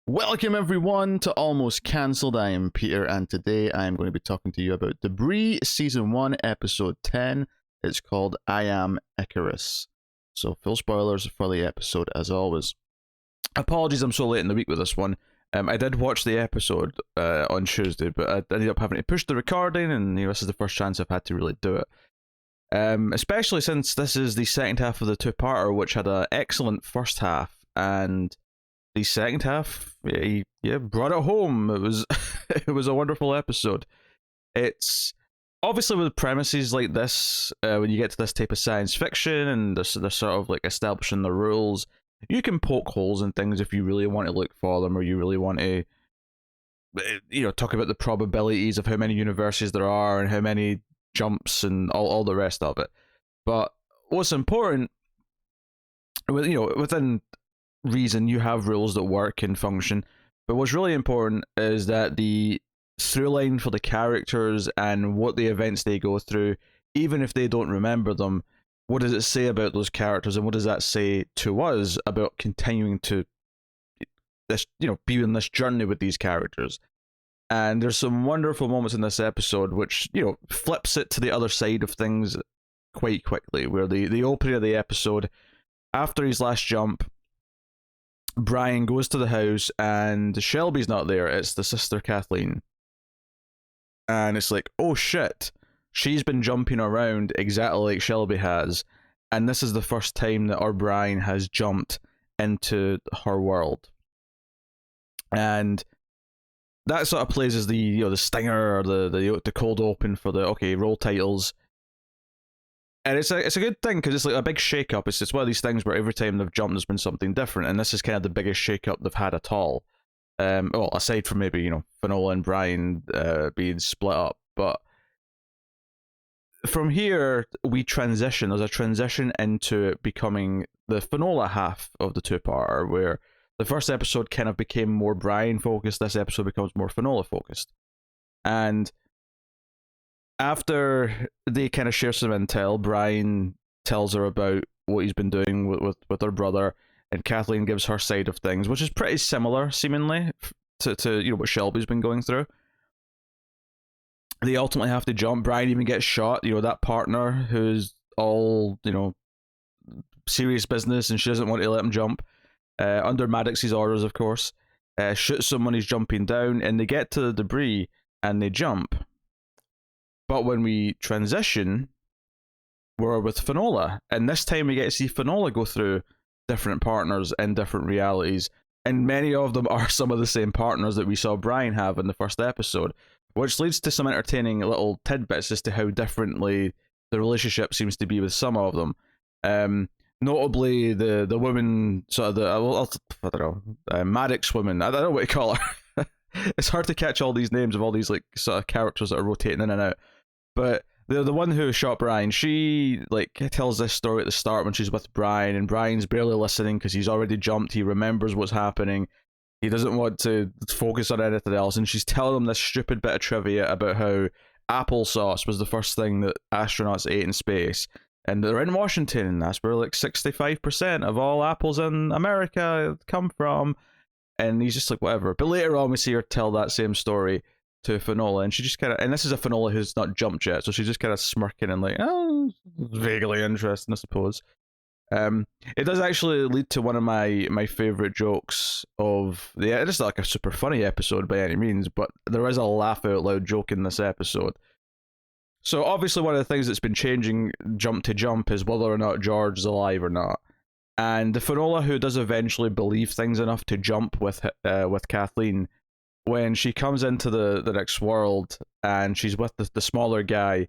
Welcome everyone to Almost Cancelled. I am Peter, and today I am going to be talking to you about Debris Season 1, Episode 10. It's called I Am Icarus. So, full spoilers for the episode as always. Apologies I'm so late in the week with this one. I did watch the episode on Tuesday, but I ended up having to push the recording, and this is the first chance I've had to really do it. Especially since this is the second half of the two-parter, which had an excellent first half, and the second half, brought it home. It was it was a wonderful episode. It's obviously with premises like this, when you get to this type of science fiction and they're sort of like establishing the rules, you can poke holes in things if you really want to look for them, or you really want to, talk about the probabilities of how many universes there are and how many jumps and all the rest of it. But what's important, within reason, you have rules that work and function, but what's really important is that the through line for the characters and what the events they go through, even if they don't remember them, what does it say about those characters, and what does that say to us about continuing to be on this journey with these characters. And there's some wonderful moments in this episode which flips it to the other side of things quite quickly, where the opening of the episode, after his last jump, Brian goes to the house and Shelby's not there. It's the sister Kathleen. And it's like, oh shit, she's been jumping around exactly like Shelby has. And this is the first time that our Brian has jumped into her world. And that sort of plays as the stinger, or the cold open for the roll titles. And it's a good thing, because it's like a big shake-up. It's one of these things where every time they've jumped, there's been something different, and this is kind of the biggest shake-up they've had at all. Well, aside from maybe, Finola and Brian being split up. But from here, we transition. There's a transition into it becoming the Finola half of the two-parter, where the first episode kind of became more Brian-focused. This episode becomes more Finola-focused. And after they kind of share some intel, Brian tells her about what he's been doing with her brother, and Kathleen gives her side of things, which is pretty similar, seemingly, to what Shelby's been going through. They ultimately have to jump. Brian even gets shot. That partner who's all serious business, and she doesn't want to let him jump, under Maddox's orders, of course. Shoots someone who's jumping down, and they get to the debris and they jump. But when we transition, we're with Finola, and this time we get to see Finola go through different partners and different realities, and many of them are some of the same partners that we saw Brian have in the first episode, which leads to some entertaining little tidbits as to how differently the relationship seems to be with some of them. Notably, the woman, sort of I don't know, Maddox woman, I don't know what to call her. It's hard to catch all these names of all these sort of characters that are rotating in and out. But the one who shot Brian, she tells this story at the start when she's with Brian, and Brian's barely listening because he's already jumped. He remembers what's happening. He doesn't want to focus on anything else, and she's telling him this stupid bit of trivia about how applesauce was the first thing that astronauts ate in space, and they're in Washington, and that's where 65% of all apples in America come from. And he's just like, whatever. But later on, we see her tell that same story to Finola, and she just kind of, and this is a Finola who's not jumped yet, so she's just kind of smirking and vaguely interesting, I suppose. It does actually lead to one of my favorite jokes of it's not a super funny episode by any means, but there is a laugh out loud joke in this episode. So obviously one of the things that's been changing jump to jump is whether or not George is alive or not. And the Finola who does eventually believe things enough to jump with Kathleen, when she comes into the next world and she's with the smaller guy,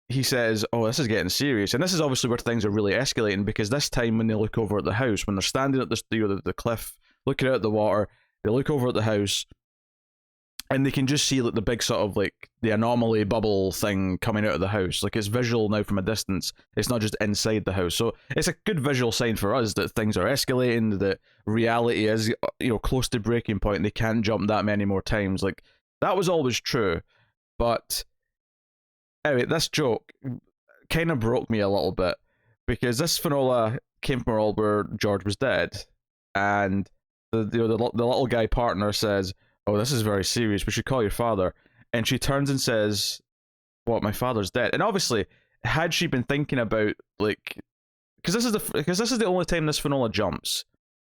he says, oh, this is getting serious. And this is obviously where things are really escalating, because this time when they look over at the house, when they're standing at the cliff, looking out at the water, they look over at the house, and they can just see the big sort of the anomaly bubble thing coming out of the house. It's visual now from a distance. It's not just inside the house. So it's a good visual sign for us that things are escalating, that reality is close to breaking point, and they can't jump that many more times. That was always true. But anyway, this joke kind of broke me a little bit, because this Finola came from a world where George was dead, and the little guy partner says, "Oh, this is very serious. We should call your father." And she turns and says, "What? My father's dead." And obviously, had she been thinking about like, because this is the only time this Finola jumps.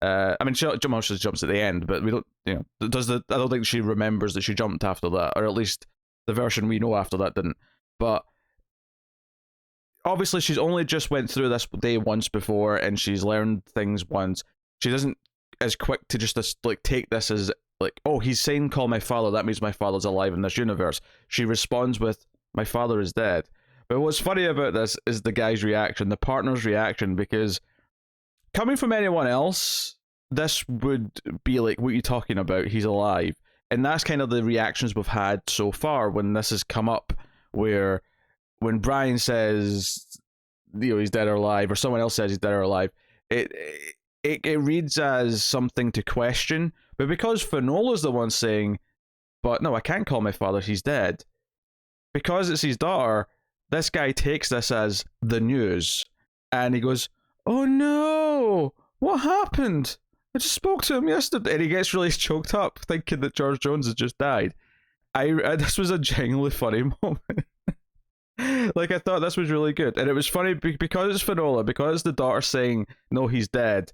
I mean, she jumps at the end, but we don't. Does the? I don't think she remembers that she jumped after that, or at least the version we know after that didn't. But obviously, she's only just went through this day once before, and she's learned things once. She doesn't as quick to just like take this as like, oh, he's saying call my father. That means my father's alive in this universe. She responds with, "My father is dead." But what's funny about this is the guy's reaction, the partner's reaction, because coming from anyone else, this would be like, what are you talking about? He's alive. And that's kind of the reactions we've had so far when this has come up, where when Brian says, he's dead or alive, or someone else says he's dead or alive, it reads as something to question. But because Finola's the one saying, but no, I can't call my father, he's dead, because it's his daughter, this guy takes this as the news. And he goes, "Oh no, what happened? I just spoke to him yesterday." And he gets really choked up thinking that George Jones has just died. This was a genuinely funny moment. Like, I thought this was really good. And it was funny because it's Finola, because it's the daughter saying, "No, he's dead."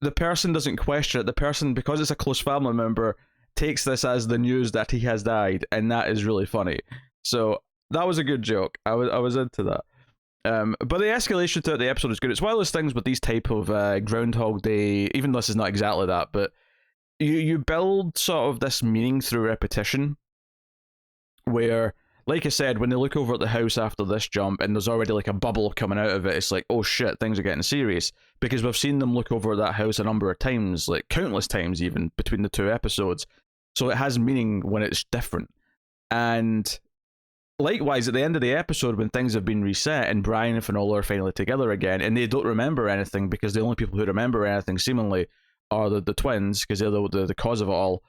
The person doesn't question it. The person, because it's a close family member, takes this as the news that he has died. And that is really funny. So that was a good joke. I was into that. But the escalation throughout the episode is good. It's one of those things with these type of Groundhog Day, even though this is not exactly that, but you build sort of this meaning through repetition, where, like I said, when they look over at the house after this jump and there's already like a bubble coming out of it, it's like, oh shit, things are getting serious. Because we've seen them look over at that house a number of times, like countless times even, between the two episodes. So it has meaning when it's different. And likewise, at the end of the episode, when things have been reset and Brian and Finola are finally together again, and they don't remember anything, because the only people who remember anything seemingly are the twins, because they're the cause of it all.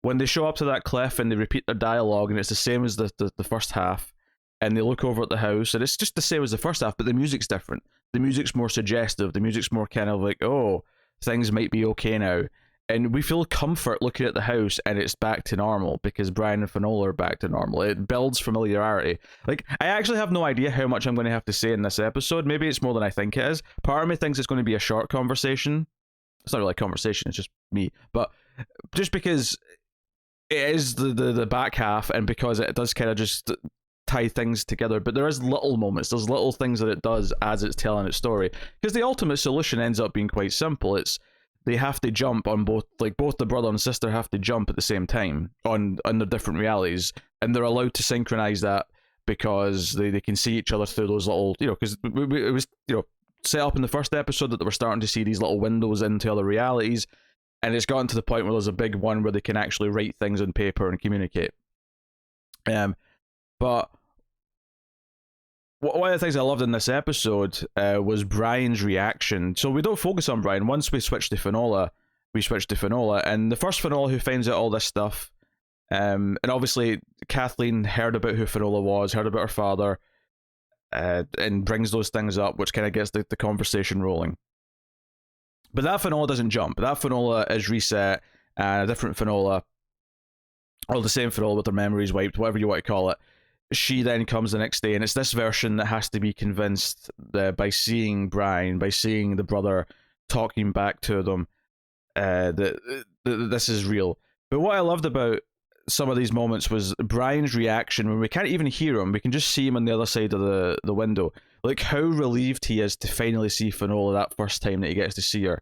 When they show up to that cliff and they repeat their dialogue, and it's the same as the first half, and they look over at the house, and it's just the same as the first half, but the music's different. The music's more suggestive. The music's more kind of like, oh, things might be okay now. And we feel comfort looking at the house, and it's back to normal because Brian and Finola are back to normal. It builds familiarity. Like, I actually have no idea how much I'm going to have to say in this episode. Maybe it's more than I think it is. Part of me thinks it's going to be a short conversation. It's not really a conversation, it's just me. But just because it is the back half, and because it does kind of just tie things together, but there is little moments, there's little things that it does as it's telling its story. Because the ultimate solution ends up being quite simple. It's they have to jump on both the brother and sister have to jump at the same time on their different realities, and they're allowed to synchronize that because they can see each other through those little, because it was, set up in the first episode that they were starting to see these little windows into other realities, and it's gotten to the point where there's a big one where they can actually write things on paper and communicate. But one of the things I loved in this episode was Brian's reaction. So we don't focus on Brian. Once we switch to Finola, and the first Finola who finds out all this stuff, and obviously Kathleen heard about who Finola was, heard about her father, and brings those things up, which kind of gets the conversation rolling. But that Finola doesn't jump. That Finola is reset, and a different Finola, or the same Finola with their memories wiped, whatever you want to call it. She then comes the next day, and it's this version that has to be convinced by seeing Brian, by seeing the brother talking back to them, that this is real. But what I loved about some of these moments was Brian's reaction when we can't even hear him. We can just see him on the other side of the window. Like how relieved he is to finally see Finola that first time that he gets to see her,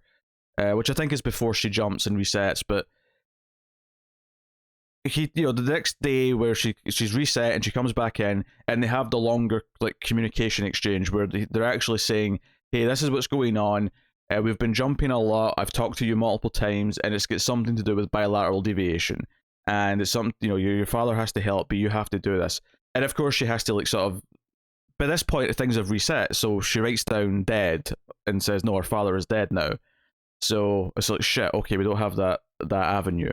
which I think is before she jumps and resets. But he, the next day where she's reset and she comes back in, and they have the longer like communication exchange where they're actually saying, "Hey, this is what's going on. We've been jumping a lot. I've talked to you multiple times, and it's got something to do with bilateral deviation. And it's something, your father has to help, but you have to do this." And of course, she has to like sort of. By this point, things have reset, so she writes down "dead" and says, "No, her father is dead now." So it's like, shit. Okay, we don't have that avenue.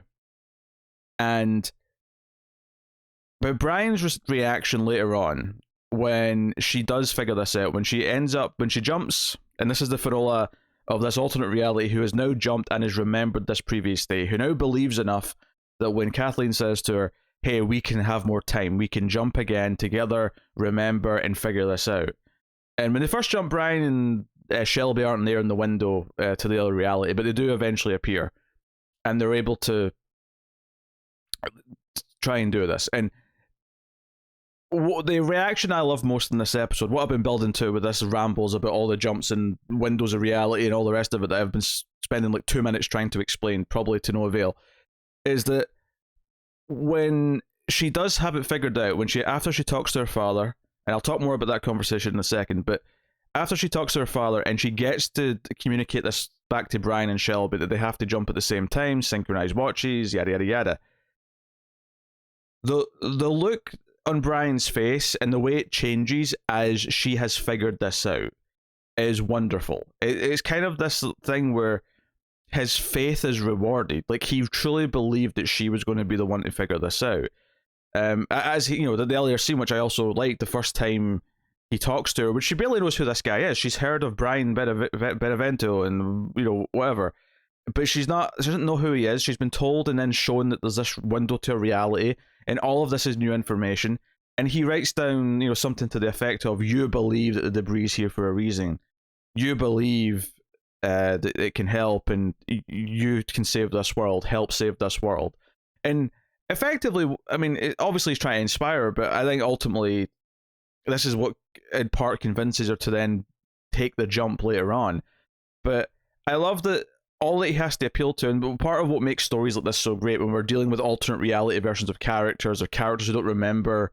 But Brian's reaction later on, when she does figure this out, when she jumps, and this is the Finola of this alternate reality who has now jumped and has remembered this previous day, who now believes enough that when Kathleen says to her, hey, we can have more time, we can jump again together, remember, and figure this out. And when they first jump, Brian and Shelby aren't there in the window to the other reality, but they do eventually appear. And they're able to try and do this. And the reaction I love most in this episode, what I've been building to with this rambles about all the jumps and windows of reality and all the rest of it that I've been spending like 2 minutes trying to explain, probably to no avail, is that when she does have it figured out, after she talks to her father, and I'll talk more about that conversation in a second, but after she talks to her father and she gets to communicate this back to Brian and Shelby that they have to jump at the same time, synchronized watches, yada yada yada. The look on Brian's face and the way it changes as she has figured this out is wonderful. It's kind of this thing where his faith is rewarded. Like, he truly believed that she was going to be the one to figure this out. As he, the earlier scene, which I also liked, the first time he talks to her, which she barely knows who this guy is. She's heard of Brian Benevento and whatever, but she doesn't know who he is. She's been told and then shown that there's this window to a reality, and all of this is new information. And he writes down, something to the effect of, "You believe that the debris is here for a reason. You believe that it can help, and you can save this world. Help save this world." And effectively, I mean, obviously he's trying to inspire her, but I think ultimately this is what in part convinces her to then take the jump later on. But I love that all that he has to appeal to, and part of what makes stories like this so great when we're dealing with alternate reality versions of characters, or characters who don't remember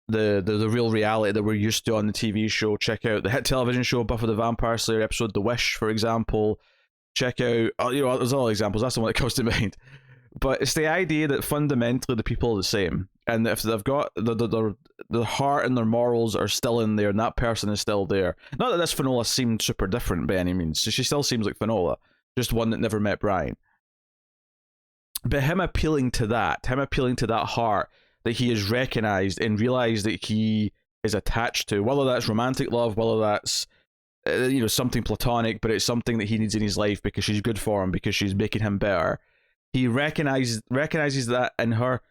the real reality that we're used to on the TV show. Check out the hit television show Buffy the Vampire Slayer episode The Wish, for example. Check out, there's other examples, that's the one that comes to mind. But it's the idea that fundamentally the people are the same, and if they've got the heart and their morals are still in there, and that person is still there. Not that this Finola seemed super different by any means. She still seems like Finola, just one that never met Brian. But him appealing to that heart that he has recognized and realized that he is attached to, whether that's romantic love, whether that's something platonic, but it's something that he needs in his life because she's good for him, because she's making him better. He recognizes that in her,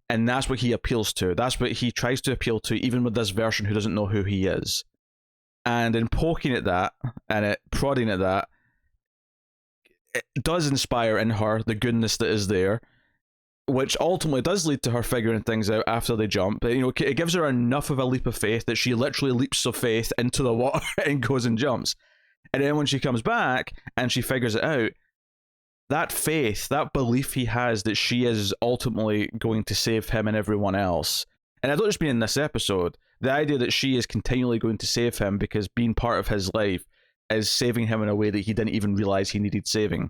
and that's what he appeals to. That's what he tries to appeal to, even with this version who doesn't know who he is. And in poking at that, and prodding at that, it does inspire in her the goodness that is there, which ultimately does lead to her figuring things out after they jump. But, it gives her enough of a leap of faith that she literally leaps of faith into the water and goes and jumps. And then when she comes back and she figures it out, that faith, that belief he has that she is ultimately going to save him and everyone else. And I don't just mean in this episode, the idea that she is continually going to save him because being part of his life is saving him in a way that he didn't even realize he needed saving.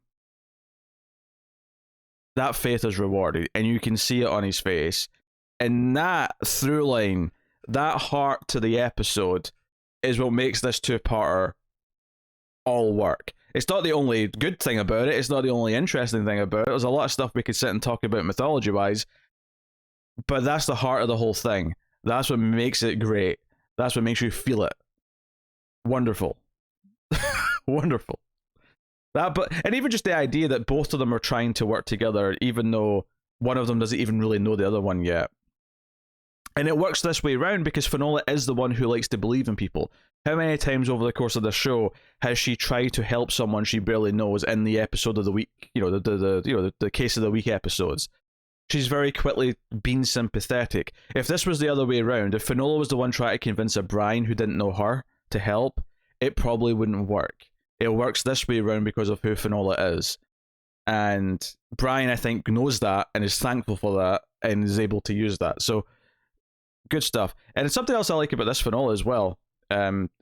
That faith is rewarded, and you can see it on his face. And that through line, that heart to the episode, is what makes this two-parter all work. It's not the only good thing about it. It's not the only interesting thing about it. There's a lot of stuff we could sit and talk about mythology-wise, but that's the heart of the whole thing. That's what makes it great. That's what makes you feel it. Wonderful. Wonderful. And even just the idea that both of them are trying to work together, even though one of them doesn't even really know the other one yet. And it works this way around because Finola is the one who likes to believe in people. How many times over the course of the show has she tried to help someone she barely knows in the episode of the week, the case of the week episodes? She's very quickly been sympathetic. If this was the other way around, if Finola was the one trying to convince a Brian who didn't know her to help, it probably wouldn't work. It works this way around because of who Finola is. And Brian, I think, knows that and is thankful for that and is able to use that. So, good stuff. And something else I like about this Finola as well,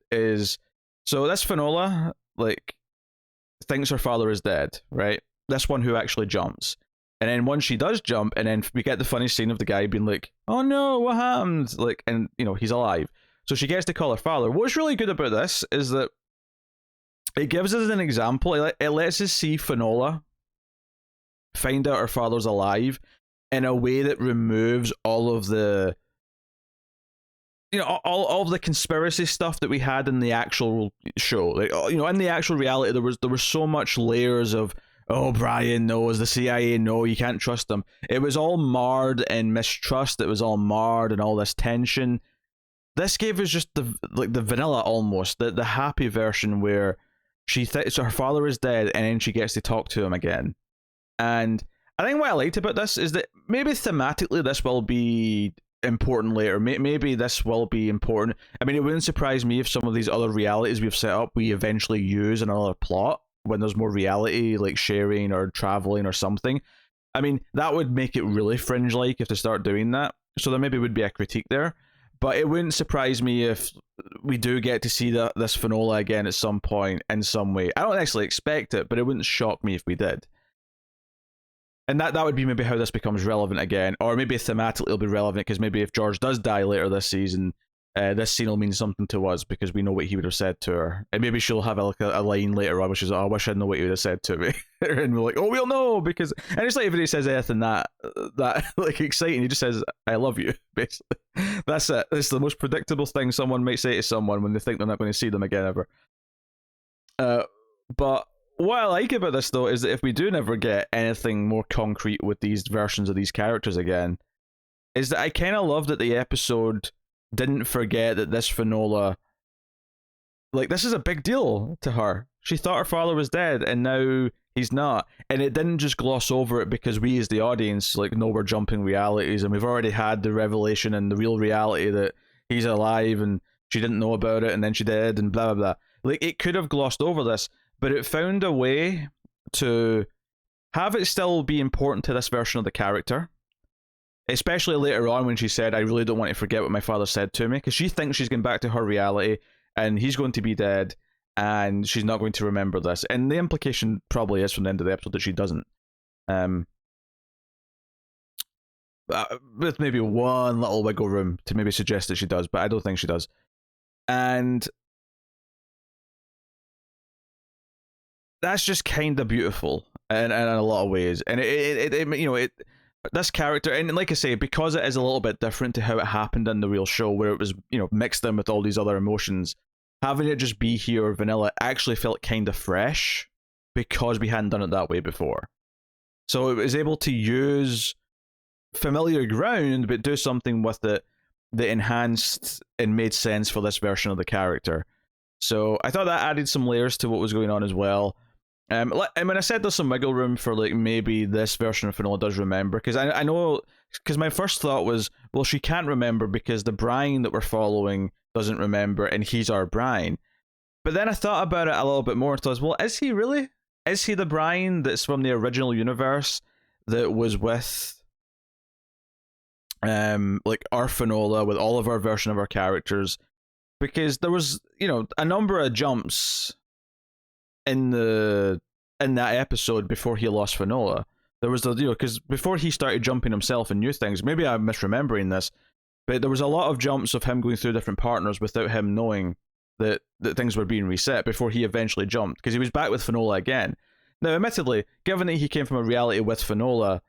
is... So this Finola, thinks her father is dead, right? This one who actually jumps. And then once she does jump, and then we get the funny scene of the guy being like, "Oh no, what happened?" And, he's alive. So she gets to call her father. What's really good about this is that it gives us an example. It lets us see Finola find out her father's alive in a way that removes all of the all of the conspiracy stuff that we had in the actual show, like in the actual reality, there was so much layers of, oh, Brian knows, the CIA know, you can't trust them. It was all marred in mistrust. It was all marred in all this tension. This gave us just the vanilla, almost the happy version where so her father is dead and then she gets to talk to him again. And I think what I liked about this is that maybe thematically this will be important later. Maybe this will be important. I mean, it wouldn't surprise me if some of these other realities we've set up we eventually use in another plot when there's more reality, like sharing or traveling or something. I mean, that would make it really fringe-like if they start doing that. So there maybe would be a critique there. But it wouldn't surprise me if we do get to see this Finola again at some point in some way. I don't actually expect it, but it wouldn't shock me if we did. And that would be maybe how this becomes relevant again. Or maybe thematically it'll be relevant because maybe if George does die later this season, this scene will mean something to us because we know what he would have said to her. And maybe she'll have a line later on which is, oh, I wish I know what he would have said to me. And we're like, oh, we'll know because... And it's like if he says anything that like exciting, he just says, I love you, basically. That's it. It's the most predictable thing someone might say to someone when they think they're not going to see them again ever. But what I like about this, though, is that if we do never get anything more concrete with these versions of these characters again, is that I kind of love that the episode didn't forget that this Finola, like, this is a big deal to her. She thought her father was dead, and now he's not. And it didn't just gloss over it because we, as the audience, like, know we're jumping realities, and we've already had the revelation and the real reality that he's alive, and she didn't know about it, and then she did, and blah, blah, blah. Like, it could have glossed over this, but it found a way to have it still be important to this version of the character. Especially later on when she said, I really don't want to forget what my father said to me, because she thinks she's going back to her reality and he's going to be dead and she's not going to remember this. And the implication probably is from the end of the episode that she doesn't. With maybe one little wiggle room to maybe suggest that she does, but I don't think she does. And that's just kind of beautiful in a lot of ways. And it this character, and like I say, because it is a little bit different to how it happened in the real show, where it was, mixed in with all these other emotions, having it just be here vanilla actually felt kind of fresh because we hadn't done it that way before. So it was able to use familiar ground, but do something with it that enhanced and made sense for this version of the character. So I thought that added some layers to what was going on as well. I mean, I said there's some wiggle room for, like, maybe this version of Finola does remember, because I know, because my first thought was, well, she can't remember because the Brian that we're following doesn't remember, and he's our Brian. But then I thought about it a little bit more and thought, well, is he really? Is he the Brian that's from the original universe that was with, like, our Finola, with all of our version of our characters? Because there was, a number of jumps in that episode before he lost Finola. There was because before he started jumping himself and new things, maybe I'm misremembering this, but there was a lot of jumps of him going through different partners without him knowing that things were being reset before he eventually jumped, because he was back with Finola again. Now, admittedly, given that he came from a reality with Finola,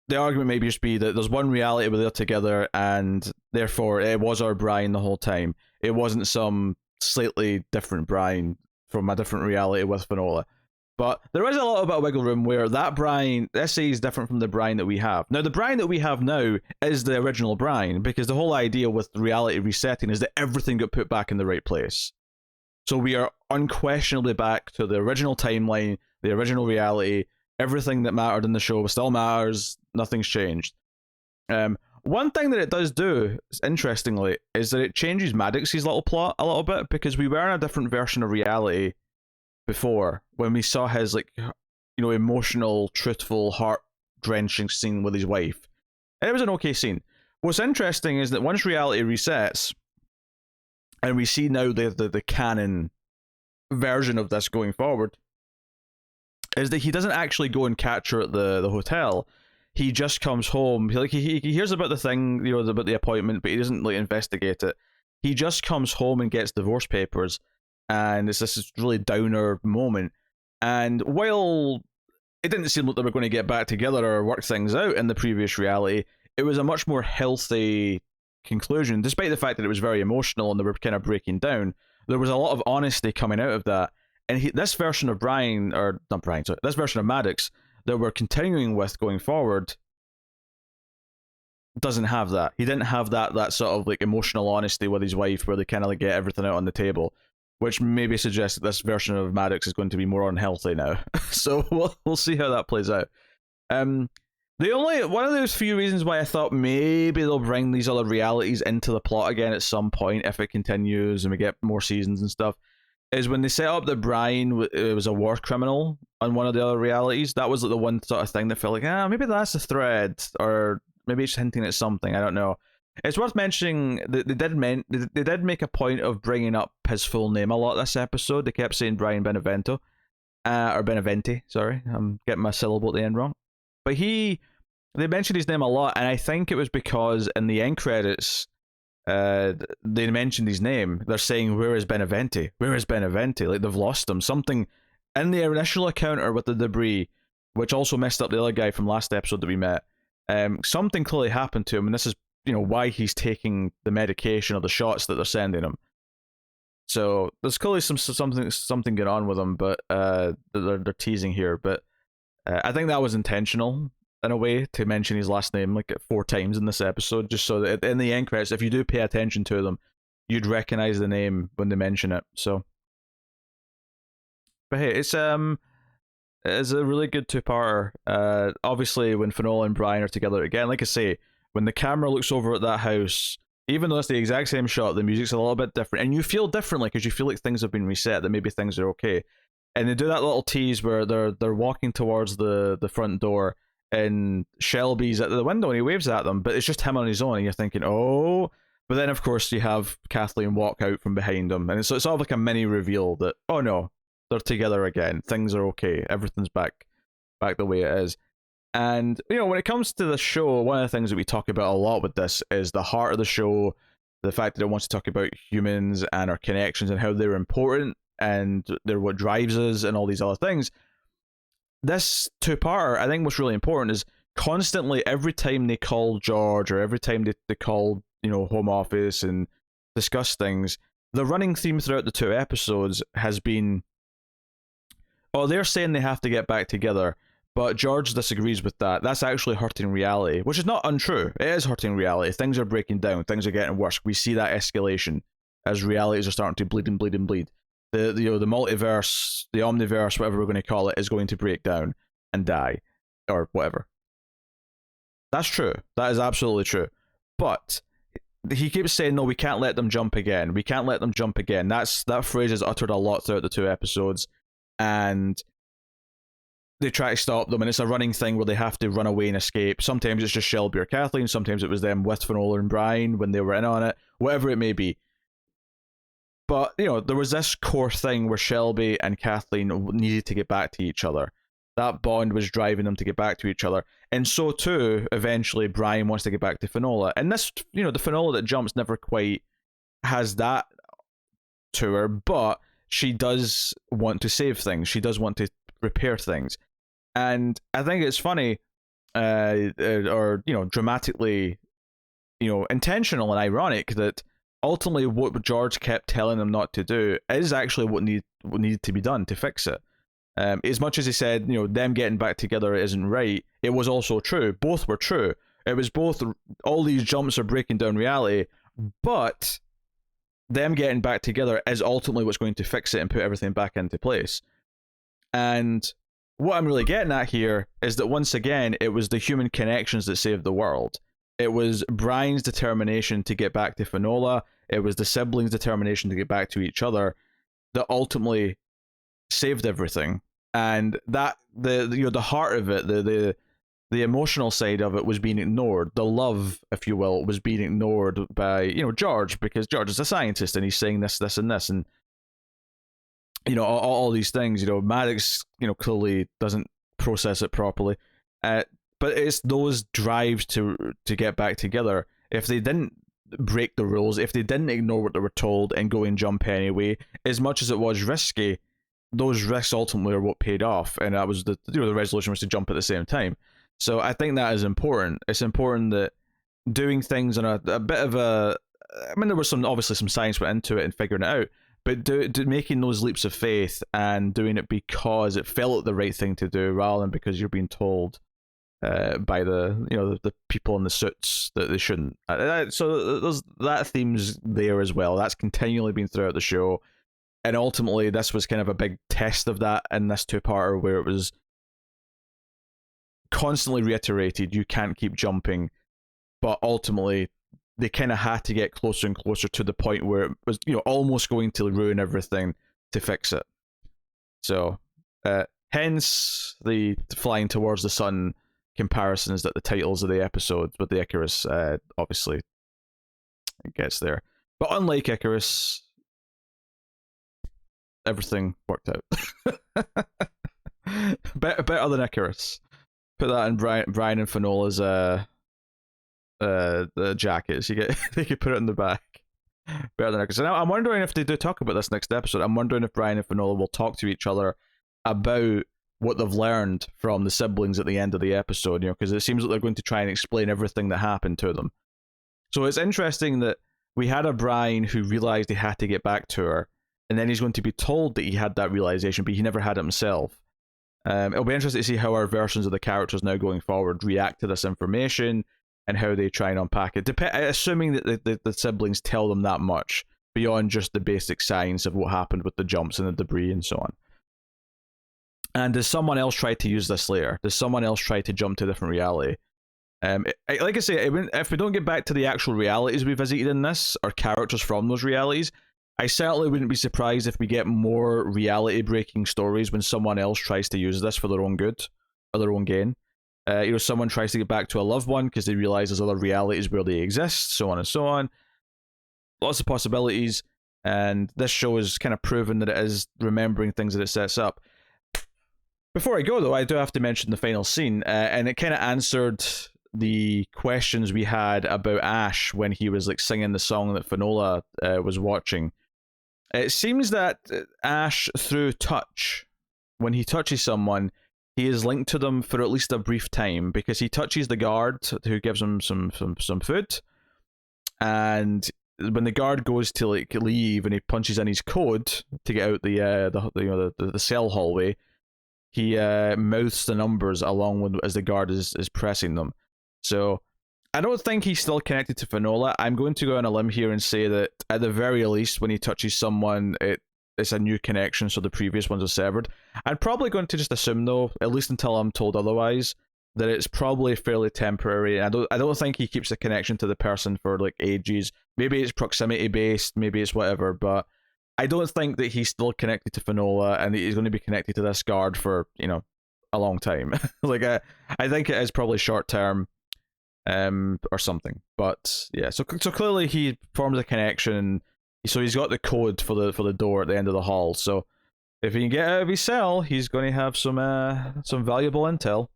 the argument may just be that there's one reality where they're together, and therefore it was our Brian the whole time. It wasn't some slightly different Brian from a different reality with Finola. But there is a little bit of wiggle room where that Brian, let's say, is different from the Brian that we have. Now, the Brian that we have now is the original Brian, because the whole idea with reality resetting is that everything got put back in the right place. So we are unquestionably back to the original timeline, the original reality. Everything that mattered in the show still matters. Nothing's changed. One thing that it does do, interestingly, is that it changes Maddox's little plot a little bit, because we were in a different version of reality before, when we saw his, like, emotional, truthful, heart-drenching scene with his wife. And it was an okay scene. What's interesting is that once reality resets, and we see now the canon version of this going forward, is that he doesn't actually go and catch her at the hotel. He just comes home. He hears about the thing, about the appointment, but he doesn't, like, investigate it. He just comes home and gets divorce papers, and it's this really downer moment. And while it didn't seem like they were going to get back together or work things out in the previous reality, it was a much more healthy conclusion, despite the fact that it was very emotional and they were kind of breaking down. There was a lot of honesty coming out of that, and this version of Brian, or not Brian, sorry, this version of Maddox that we're continuing with going forward doesn't have that. He didn't have that sort of like emotional honesty with his wife, where they kind of like get everything out on the table, which maybe suggests that this version of Maddox is going to be more unhealthy now. So we'll see how that plays out. The only one of those few reasons why I thought maybe they'll bring these other realities into the plot again at some point if it continues and we get more seasons and stuff, is when they set up that Brian was a war criminal on one of the other realities. That was like the one sort of thing that felt like, maybe that's a thread, or maybe it's hinting at something. I don't know. It's worth mentioning that they did make a point of bringing up his full name a lot this episode. They kept saying Brian Benevento, or Beneventi. Sorry, I'm getting my syllable at the end wrong. But they mentioned his name a lot, and I think it was because in the end credits, they mentioned his name. They're saying, "Where is Beneventi? Where is Beneventi?" Like they've lost him. Something in the initial encounter with the debris, which also messed up the other guy from last episode that we met. Something clearly happened to him, and this is why he's taking the medication or the shots that they're sending him. So there's clearly something going on with him, but they're teasing here. But I think that was intentional in a way to mention his last name like 4 times in this episode, just so that in the end credits, if you do pay attention to them, you'd recognize the name when they mention it. So, but hey, it's a really good 2-parter. Obviously, when Finola and Brian are together again, like I say, when the camera looks over at that house, even though it's the exact same shot, the music's a little bit different, and you feel differently because you feel like things have been reset, that maybe things are okay. And they do that little tease where they're walking towards the front door, and Shelby's at the window and he waves at them, but it's just him on his own, and you're thinking, oh. But then of course you have Kathleen walk out from behind him, and it's sort of like a mini reveal that, oh no, they're together again, things are okay, everything's back the way it is. And when it comes to the show, one of the things that we talk about a lot with this is the heart of the show, the fact that it wants to talk about humans and our connections and how they're important and they're what drives us and all these other things. This 2-parter, I think what's really important is constantly, every time they call George or every time they call Home Office and discuss things, the running theme throughout the 2 episodes has been, they're saying they have to get back together, but George disagrees with that. That's actually hurting reality, which is not untrue. It is hurting reality. Things are breaking down. Things are getting worse. We see that escalation as realities are starting to bleed and bleed and bleed. The multiverse, the omniverse, whatever we're going to call it, is going to break down and die, or whatever. That's true. That is absolutely true. But he keeps saying, no, we can't let them jump again. We can't let them jump again. That phrase is uttered a lot throughout the 2 episodes, and they try to stop them, and it's a running thing where they have to run away and escape. Sometimes it's just Shelby or Kathleen. Sometimes it was them with Finola and Brian when they were in on it. Whatever it may be. But, there was this core thing where Shelby and Kathleen needed to get back to each other. That bond was driving them to get back to each other. And so, too, eventually, Brian wants to get back to Finola. And this, the Finola that jumps never quite has that to her, but she does want to save things. She does want to repair things. And I think it's funny, or, dramatically, intentional and ironic that ultimately what George kept telling them not to do is actually what needed to be done to fix it. As much as he said, them getting back together isn't right, it was also true. Both were true. It was both, all these jumps are breaking down reality, but them getting back together is ultimately what's going to fix it and put everything back into place. And what I'm really getting at here is that once again, it was the human connections that saved the world. It was Brian's determination to get back to Finola. It was the siblings' determination to get back to each other that ultimately saved everything. And that the heart of it, the emotional side of it was being ignored. The love, if you will, was being ignored by George, because George is a scientist and he's saying this, and this, and all these things. Maddox clearly doesn't process it properly. But it's those drives to get back together. If they didn't break the rules, if they didn't ignore what they were told and go and jump anyway, as much as it was risky, those risks ultimately are what paid off, and that was the resolution was to jump at the same time. So I think that is important. It's important that doing things on a bit of a. I mean, there was obviously some science went into it and figuring it out, but making those leaps of faith and doing it because it felt like the right thing to do, rather than because you're being told by the people in the suits that they shouldn't. So there's that theme's there as well. That's continually been throughout the show, and ultimately this was kind of a big test of that in this two-parter, where it was constantly reiterated, you can't keep jumping, but ultimately they kind of had to get closer and closer to the point where it was, almost going to ruin everything to fix it. So, hence the flying towards the sun comparisons that the titles of the episodes with the Icarus obviously gets there. But unlike Icarus, everything worked out. better than Icarus. Put that in Brian and Finola's the jackets. They could put it in the back. Better than Icarus. So now I'm wondering if they do talk about this next episode. I'm wondering if Brian and Finola will talk to each other about what they've learned from the siblings at the end of the episode, because it seems like they're going to try and explain everything that happened to them. So it's interesting that we had a Brian who realized he had to get back to her, and then he's going to be told that he had that realization, but he never had it himself. It'll be interesting to see how our versions of the characters now going forward react to this information and how they try and unpack it. Assuming that the siblings tell them that much beyond just the basic science of what happened with the jumps and the debris and so on. And does someone else try to use this later? Does someone else try to jump to a different reality? Like I say, if we don't get back to the actual realities we visited in this, or characters from those realities, I certainly wouldn't be surprised if we get more reality-breaking stories when someone else tries to use this for their own good, or their own gain. Someone tries to get back to a loved one because they realize there's other realities where they exist, so on and so on. Lots of possibilities, and this show is kind of proven that it is remembering things that it sets up. Before I go, though, I do have to mention the final scene, and it kind of answered the questions we had about Ash when he was like singing the song that Finola was watching. It seems that Ash, through touch, when he touches someone, he is linked to them for at least a brief time, because he touches the guard who gives him some food, and when the guard goes to like leave and he punches in his code to get out the cell hallway, he mouths the numbers along with as the guard is pressing them. So I don't think he's still connected to Finola. I'm going to go on a limb here and say that at the very least, when he touches someone, it's a new connection, so the previous ones are severed. I'm probably going to just assume, though, at least until I'm told otherwise, that it's probably fairly temporary. I don't think he keeps the connection to the person for like ages. Maybe it's proximity based, maybe it's whatever, but I don't think that he's still connected to Finola and that he's going to be connected to this guard for, a long time. I think it is probably short term, or something. But yeah, so clearly he forms a connection. So he's got the code for the door at the end of the hall. So if he can get out of his cell, he's going to have some valuable intel.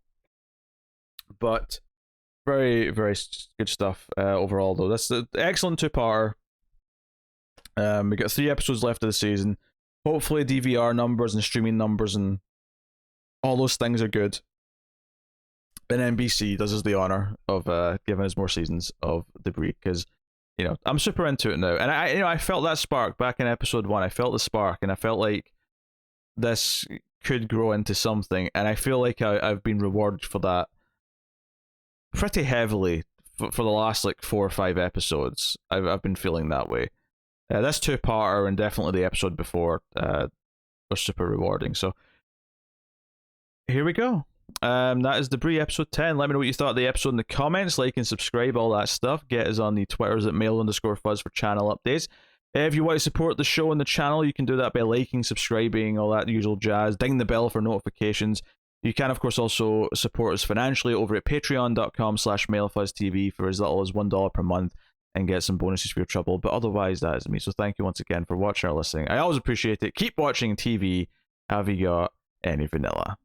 But very, very good stuff overall, though. That's the excellent two-parter. We got 3 episodes left of the season. Hopefully DVR numbers and streaming numbers and all those things are good. And NBC does us the honor of giving us more seasons of Debris, because I'm super into it now. And I felt that spark back in episode 1. I felt the spark, and I felt like this could grow into something. And I feel like I've been rewarded for that pretty heavily for the last like 4 or 5 episodes. I've been feeling that way. This two-parter and definitely the episode before was super rewarding. So here we go. That is Debris episode 10. Let me know what you thought of the episode in the comments. Like and subscribe, all that stuff. Get us on the Twitters at mail_fuzz for channel updates. If you want to support the show and the channel, you can do that by liking, subscribing, all that usual jazz. Ding the bell for notifications. You can, of course, also support us financially over at patreon.com/mailfuzztv for as little as $1 per month and get some bonuses for your trouble. But otherwise, that is me. So thank you once again for watching or listening. I always appreciate it. Keep watching TV. Have you got any vanilla?